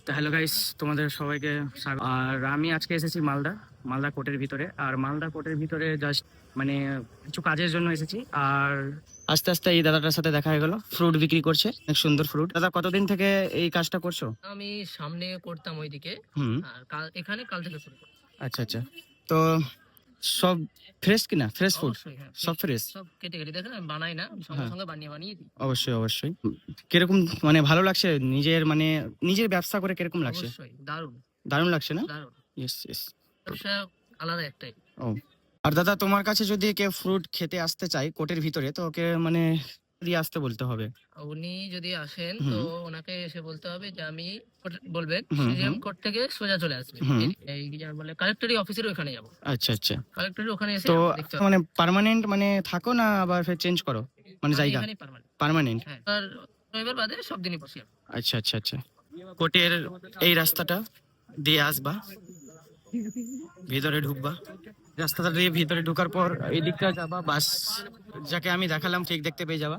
তো hello guys, তোমাদের সবাইকে স্বাগত। আর আমি আজকে এসেছি মালদা কোর্টের ভিতরে। আর মালদা কোর্টের ভিতরে জাস্ট মানে কিছু কাজের জন্য এসেছি। আর আস্তে আস্তে এই দাদাটার সাথে দেখা হয়ে গেল, ফ্রুট বিক্রি করছে, অনেক সুন্দর ফ্রুট। দাদা, কতদিন থেকে এই কাজটা করছো? আমি সামনে করতাম ওইদিকে। হুম। আর এখানে কাল থেকে শুরু করলাম। আচ্ছা আচ্ছা। তো সব ফ্রেশ কিনা? Fresh food? অবশ্যই, হ্যাঁ, সব ফ্রেশ? সব কেটে কেটে দেখেন আমি বানাই না, আমি সঙ্গে হ্যাঁ, সঙ্গে বানিয়ে বানিয়ে দিই। অবশ্যই অবশ্যই। কিরকম মানে ভালো লাগছে নিজের মানে নিজের ব্যবসা করে? কিরকম লাগছে? অবশ্যই দারুণ দারুণ লাগছে না? দারুণ। Yes yes. ব্যবসা আলাদা একটাই। ও, আর দাদা, তোমার কাছে যদি কেউ ফ্রুট খেতে আসতে চায় কোর্টের ভিতরে, তো ওকে মানে দিয়ে আসতে বলতে হবে? উনি যদি আসেন তো হুম ওনাকে এসে বলতে হবে যে আমি বলবেন হুম সিজিএম হুম কোর্ট থেকে সোজা চলে আসবে। হুম। এই কি যেন বলে কালেক্টরি অফিসের ওখানে যাব। আচ্ছা আচ্ছা। কালেক্টরি ওখানে এসে তো আমাকে দেখতে হবে। মানে পার্মানেন্ট মানে থাকো না আবার ফের চেঞ্জ করো মানে আমি জায়গা? এখানেই পার্মানেন্ট। পার্মানেন্ট। হ্যাঁ, আর রবিবার বাদে সব দিনই বসি আমি। আচ্ছা আচ্ছা আচ্ছা। কোর্টের এই রাস্তাটা দিয়ে আসবা, ভিতরে ঢুকবা, রাস্তাটা দিয়ে ভিতরে ঢোকার পর এই দিকটা যাবা, বাস যাকে আমি দেখালাম ঠিক দেখতে পেয়ে যাবা।